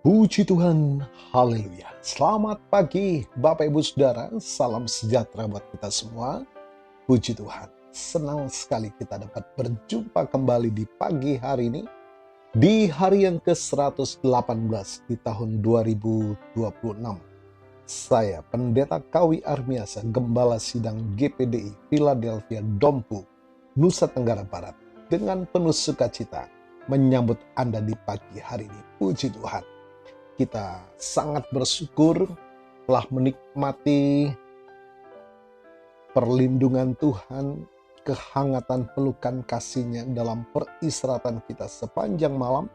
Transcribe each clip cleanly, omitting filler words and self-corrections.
Puji Tuhan, haleluya. Selamat pagi Bapak Ibu Saudara, salam sejahtera buat kita semua. Puji Tuhan, senang sekali kita dapat berjumpa kembali di pagi hari ini, di hari yang ke-118 di tahun 2026. Saya Pendeta Kawi Armiasa, Gembala Sidang GPDI Philadelphia Dompu, Nusa Tenggara Barat, dengan penuh sukacita menyambut Anda di pagi hari ini. Puji Tuhan. Kita sangat bersyukur telah menikmati perlindungan Tuhan, kehangatan pelukan kasih-Nya dalam peristirahatan kita sepanjang malam.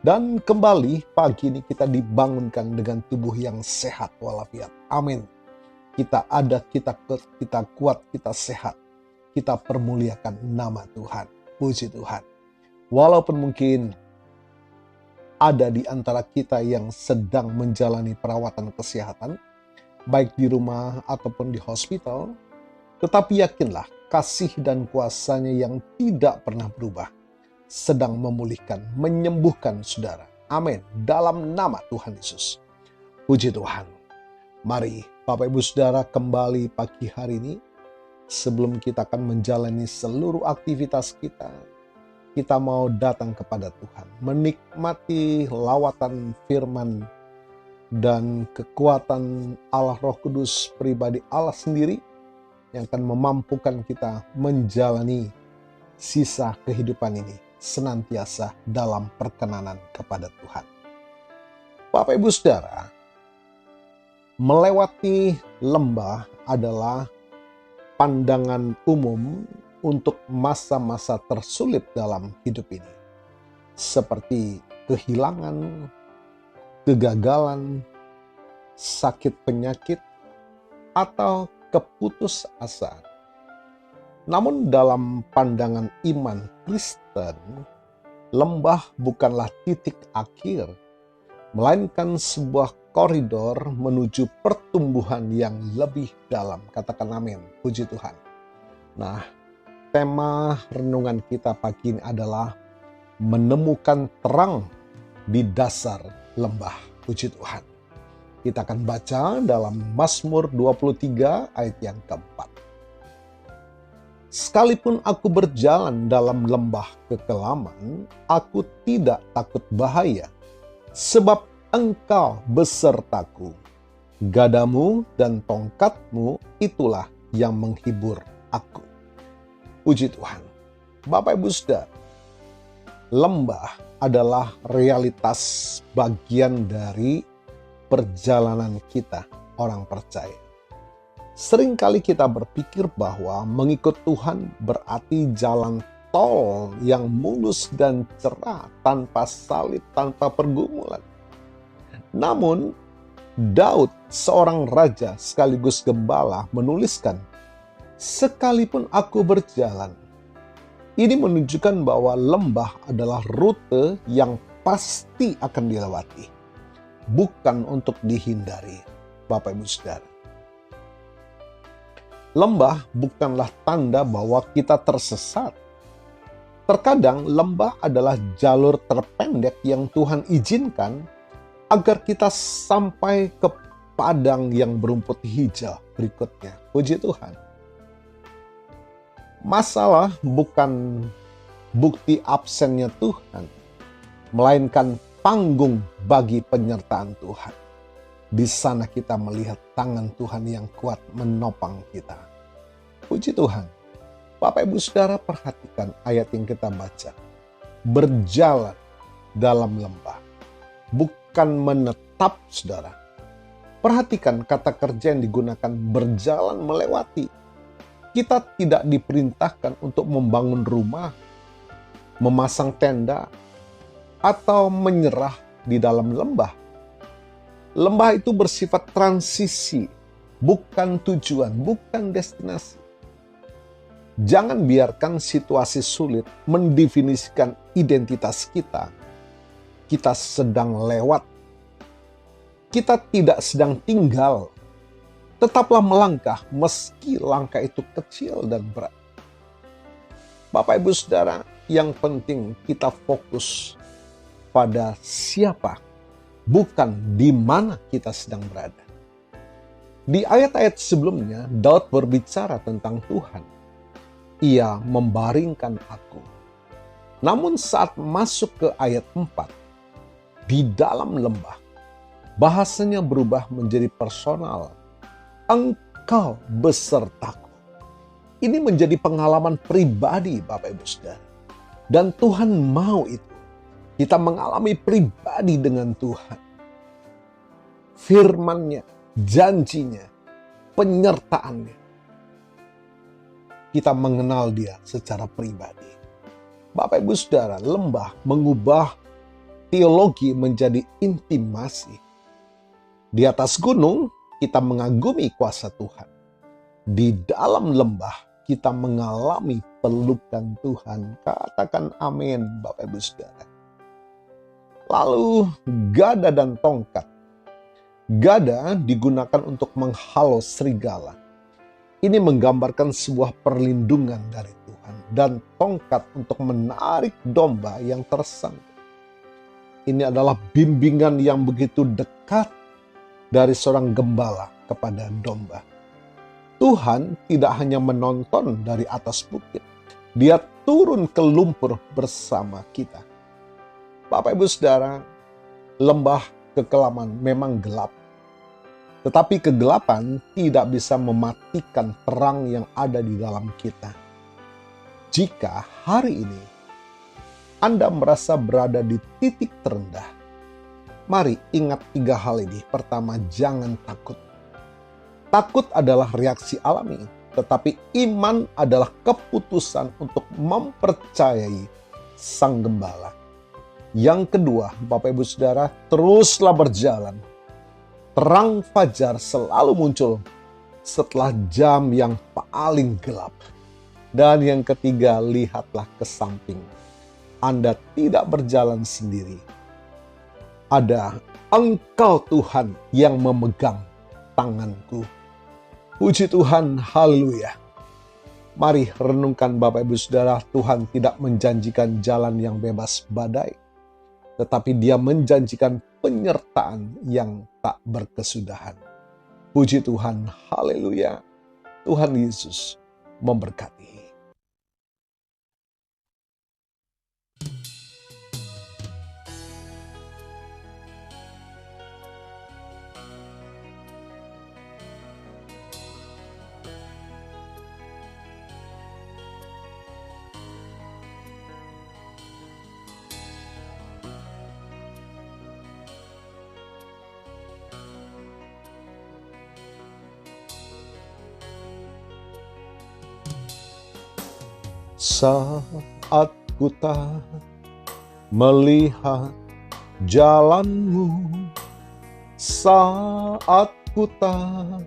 Dan kembali pagi ini kita dibangunkan dengan tubuh yang sehat walafiat. Amin. Kita ada, kita kuat, kita sehat. Kita permuliakan nama Tuhan. Puji Tuhan. Walaupun mungkin ada di antara kita yang sedang menjalani perawatan kesehatan, baik di rumah ataupun di hospital, tetapi yakinlah kasih dan kuasa-Nya yang tidak pernah berubah sedang memulihkan, menyembuhkan saudara. Amin. Dalam nama Tuhan Yesus. Puji Tuhan. Mari Bapak Ibu Saudara kembali pagi hari ini, sebelum kita akan menjalani seluruh aktivitas kita mau datang kepada Tuhan, menikmati lawatan firman dan kekuatan Allah Roh Kudus pribadi Allah sendiri yang akan memampukan kita menjalani sisa kehidupan ini senantiasa dalam perkenanan kepada Tuhan. Bapak Ibu Saudara, melewati lembah adalah pandangan umum untuk masa-masa tersulit dalam hidup ini, seperti kehilangan, kegagalan, sakit penyakit, atau keputusasaan. Namun dalam pandangan iman Kristen, lembah bukanlah titik akhir, melainkan sebuah koridor menuju pertumbuhan yang lebih dalam. Katakan amin. Puji Tuhan. Nah, tema renungan kita pagi ini adalah menemukan terang di dasar lembah. Puji Tuhan. Kita akan baca dalam Mazmur 23 ayat yang keempat. Sekalipun aku berjalan dalam lembah kekelaman, aku tidak takut bahaya, sebab Engkau besertaku. Gadamu dan tongkatmu itulah yang menghibur aku. Puji Tuhan. Bapak Ibu Saudara, lembah adalah realitas bagian dari perjalanan kita orang percaya. Seringkali kita berpikir bahwa mengikut Tuhan berarti jalan tol yang mulus dan cerah tanpa salib, tanpa pergumulan. Namun, Daud, seorang raja sekaligus gembala, menuliskan, sekalipun aku berjalan. Ini menunjukkan bahwa lembah adalah rute yang pasti akan dilewati, bukan untuk dihindari. Bapak Ibu Saudara, lembah bukanlah tanda bahwa kita tersesat. Terkadang lembah adalah jalur terpendek yang Tuhan izinkan agar kita sampai ke padang yang berumput hijau berikutnya. Puji Tuhan. Masalah bukan bukti absennya Tuhan, melainkan panggung bagi penyertaan Tuhan. Di sana kita melihat tangan Tuhan yang kuat menopang kita. Puji Tuhan. Bapak Ibu Saudara, perhatikan ayat yang kita baca. Berjalan dalam lembah, bukan menetap, saudara. Perhatikan kata kerja yang digunakan, berjalan melewati. Kita tidak diperintahkan untuk membangun rumah, memasang tenda, atau menyerah di dalam lembah. Lembah itu bersifat transisi, bukan tujuan, bukan destinasi. Jangan biarkan situasi sulit mendefinisikan identitas kita. Kita sedang lewat. Kita tidak sedang tinggal. Tetaplah melangkah meski langkah itu kecil dan berat. Bapak Ibu Saudara, yang penting kita fokus pada siapa bukan di mana kita sedang berada. Di ayat-ayat sebelumnya, Daud berbicara tentang Tuhan. Ia membaringkan aku. Namun saat masuk ke ayat 4, di dalam lembah, bahasanya berubah menjadi personal. Engkau besertaku. Ini menjadi pengalaman pribadi Bapak Ibu Saudara. Dan Tuhan mau itu. Kita mengalami pribadi dengan Tuhan. Firman-Nya, janjinya, penyertaannya. Kita mengenal Dia secara pribadi. Bapak Ibu Saudara, lembah mengubah teologi menjadi intimasi. Di atas gunung, kita mengagumi kuasa Tuhan. Di dalam lembah, kita mengalami pelukan Tuhan. Katakan amin, Bapak Ibu Saudara. Lalu, gada dan tongkat. Gada digunakan untuk menghalau serigala. Ini menggambarkan sebuah perlindungan dari Tuhan. Dan tongkat untuk menarik domba yang tersangkut. Ini adalah bimbingan yang begitu dekat dari seorang gembala kepada domba. Tuhan tidak hanya menonton dari atas bukit. Dia turun ke lumpur bersama kita. Bapak Ibu Saudara, lembah kekelaman memang gelap. Tetapi kegelapan tidak bisa mematikan terang yang ada di dalam kita. Jika hari ini Anda merasa berada di titik terendah, mari ingat 3 hal ini. Pertama, jangan takut. Takut adalah reaksi alami, tetapi iman adalah keputusan untuk mempercayai Sang Gembala. Yang kedua, Bapak Ibu Saudara, teruslah berjalan. Terang fajar selalu muncul setelah jam yang paling gelap. Dan yang ketiga, lihatlah ke samping. Anda tidak berjalan sendiri. Ada Engkau Tuhan yang memegang tanganku. Puji Tuhan, haleluya. Mari renungkan Bapak Ibu Saudara, Tuhan tidak menjanjikan jalan yang bebas badai. Tetapi Dia menjanjikan penyertaan yang tak berkesudahan. Puji Tuhan, haleluya. Tuhan Yesus memberkati. Saat ku tak melihat jalanmu, saat ku tak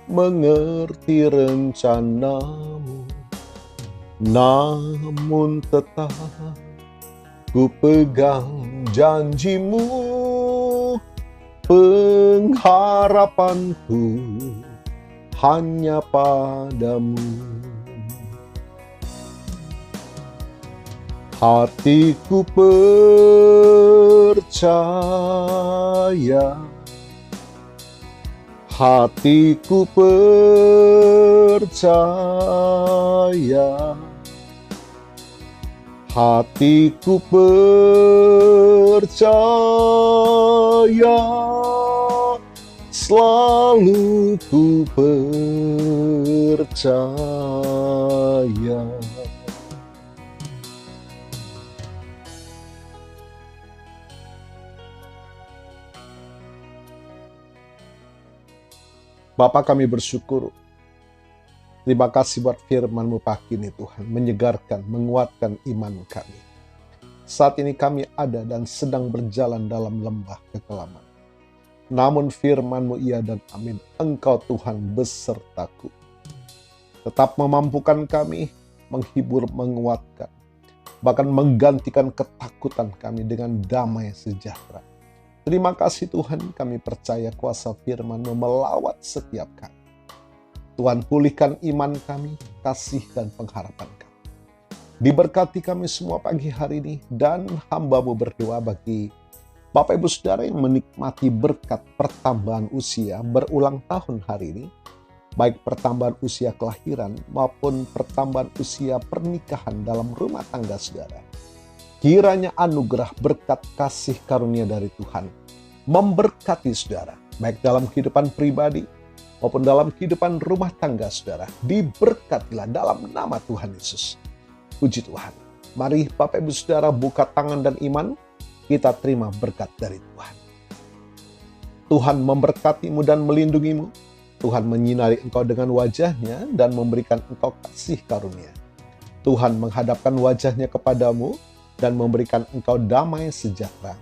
mengerti rencanamu, namun tetap ku pegang janjimu, pengharapanku hanya padamu. Hatiku percaya, hatiku percaya, hatiku percaya, selalu ku percaya. Bapa, kami bersyukur. Terima kasih buat firman-Mu pagi ini Tuhan. Menyegarkan, menguatkan iman kami. Saat ini kami ada dan sedang berjalan dalam lembah kekelaman. Namun firman-Mu iya dan amin. Engkau Tuhan besertaku. Tetap memampukan kami, menghibur, menguatkan. Bahkan menggantikan ketakutan kami dengan damai sejahtera. Terima kasih Tuhan, kami percaya kuasa firman-Mu melawat setiap kami. Tuhan, pulihkan iman kami, kasih dan pengharapan kami. Diberkati kami semua pagi hari ini, dan hamba-Mu berdoa bagi Bapak Ibu Saudara yang menikmati berkat pertambahan usia berulang tahun hari ini, baik pertambahan usia kelahiran maupun pertambahan usia pernikahan dalam rumah tangga saudara. Kiranya anugerah berkat kasih karunia dari Tuhan memberkati saudara, baik dalam kehidupan pribadi maupun dalam kehidupan rumah tangga saudara. Diberkatilah dalam nama Tuhan Yesus. Puji Tuhan. Mari Bapak Ibu Saudara buka tangan dan iman, kita terima berkat dari Tuhan. Tuhan memberkatimu dan melindungimu. Tuhan menyinari engkau dengan wajah-Nya dan memberikan engkau kasih karunia. Tuhan menghadapkan wajah-Nya kepadamu dan memberikan engkau damai sejahtera.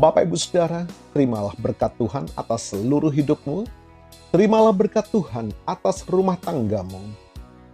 Bapak Ibu Saudara, terimalah berkat Tuhan atas seluruh hidupmu. Terimalah berkat Tuhan atas rumah tanggamu.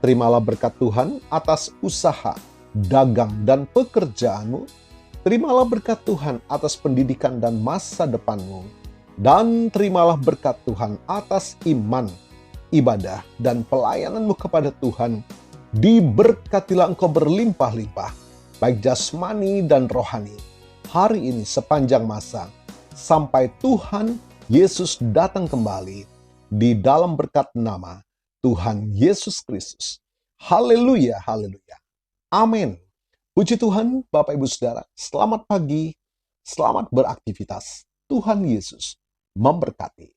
Terimalah berkat Tuhan atas usaha, dagang, dan pekerjaanmu. Terimalah berkat Tuhan atas pendidikan dan masa depanmu. Dan terimalah berkat Tuhan atas iman, ibadah, dan pelayananmu kepada Tuhan. Diberkatilah engkau berlimpah-limpah, baik jasmani dan rohani, hari ini sepanjang masa, sampai Tuhan Yesus datang kembali di dalam berkat nama Tuhan Yesus Kristus. Haleluya, haleluya. Amin. Puji Tuhan, Bapak Ibu Saudara, selamat pagi, selamat beraktivitas. Tuhan Yesus memberkati.